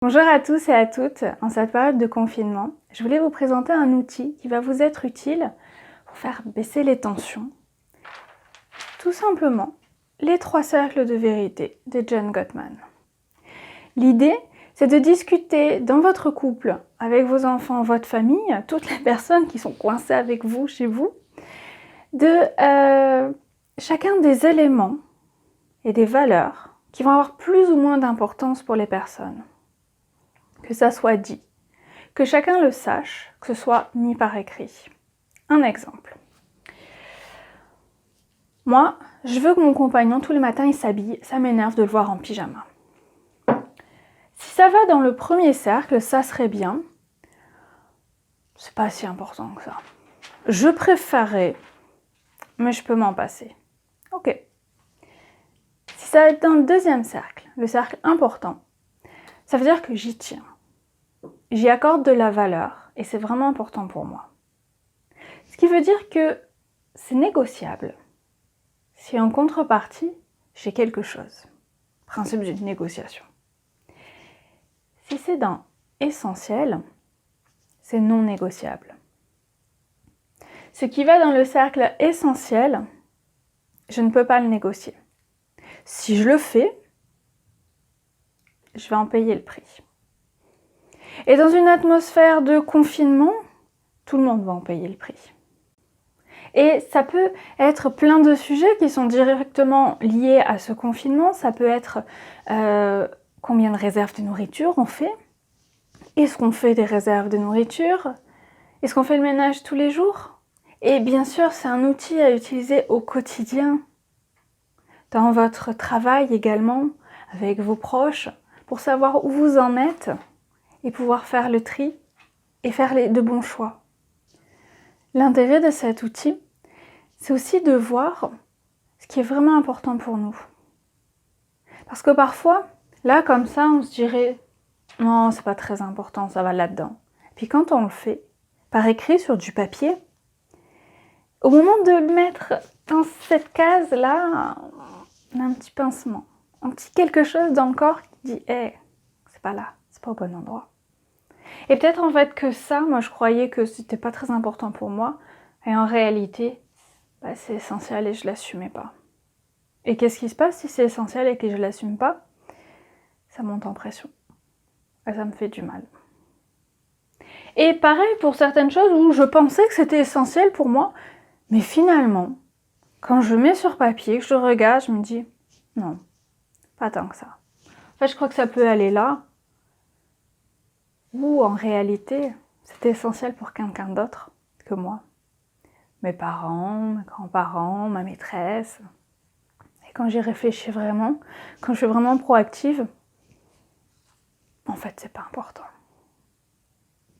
Bonjour à tous et à toutes, en cette période de confinement, je voulais vous présenter un outil qui va vous être utile pour faire baisser les tensions. Tout simplement, les 3 cercles de vérité de John Gottman. L'idée, c'est de discuter dans votre couple, avec vos enfants, votre famille, toutes les personnes qui sont coincées avec vous, chez vous, de chacun des éléments et des valeurs qui vont avoir plus ou moins d'importance pour les personnes. Que ça soit dit, que chacun le sache, que ce soit mis par écrit. Un exemple. Moi, je veux que mon compagnon, tous les matins, il s'habille, ça m'énerve de le voir en pyjama. Si ça va dans le premier cercle, ça serait bien. C'est pas si important que ça. Je préférerais, mais je peux m'en passer. Ok. Si ça va être dans le deuxième cercle, le cercle important, ça veut dire que j'y tiens. J'y accorde de la valeur et c'est vraiment important pour moi. Ce qui veut dire que c'est négociable. Si en contrepartie, j'ai quelque chose. Principe d'une négociation. Si c'est dans essentiel, c'est non négociable. Ce qui va dans le cercle essentiel, je ne peux pas le négocier. Si je le fais, je vais en payer le prix. Et dans une atmosphère de confinement, tout le monde va en payer le prix. Et ça peut être plein de sujets qui sont directement liés à ce confinement. Ça peut être combien de réserves de nourriture on fait. Est-ce qu'on fait des réserves de nourriture? Est-ce qu'on fait le ménage tous les jours? Et bien sûr, c'est un outil à utiliser au quotidien. Dans votre travail également, avec vos proches, pour savoir où vous en êtes et pouvoir faire le tri et faire de bons choix. L'intérêt de cet outil, c'est aussi de voir ce qui est vraiment important pour nous. Parce que parfois, là comme ça, on se dirait « non, c'est pas très important, ça va là-dedans ». Puis quand on le fait, par écrit sur du papier, au moment de le mettre dans cette case-là, on a un petit pincement, un petit quelque chose dans le corps qui dit « hey, c'est pas là, c'est pas au bon endroit ». Et peut-être en fait que ça, moi je croyais que c'était pas très important pour moi, et en réalité, c'est essentiel et je l'assumais pas. Et qu'est-ce qui se passe si c'est essentiel et que je l'assume pas? Ça monte en pression. Et ça me fait du mal. Et pareil pour certaines choses où je pensais que c'était essentiel pour moi, mais finalement, quand je mets sur papier, que je regarde, je me dis non, pas tant que ça. En fait, je crois que ça peut aller là, ou en réalité, c'était essentiel pour quelqu'un d'autre que moi. Mes parents, mes grands-parents, ma maîtresse. Et quand j'y réfléchis vraiment, quand je suis vraiment proactive, en fait, c'est pas important.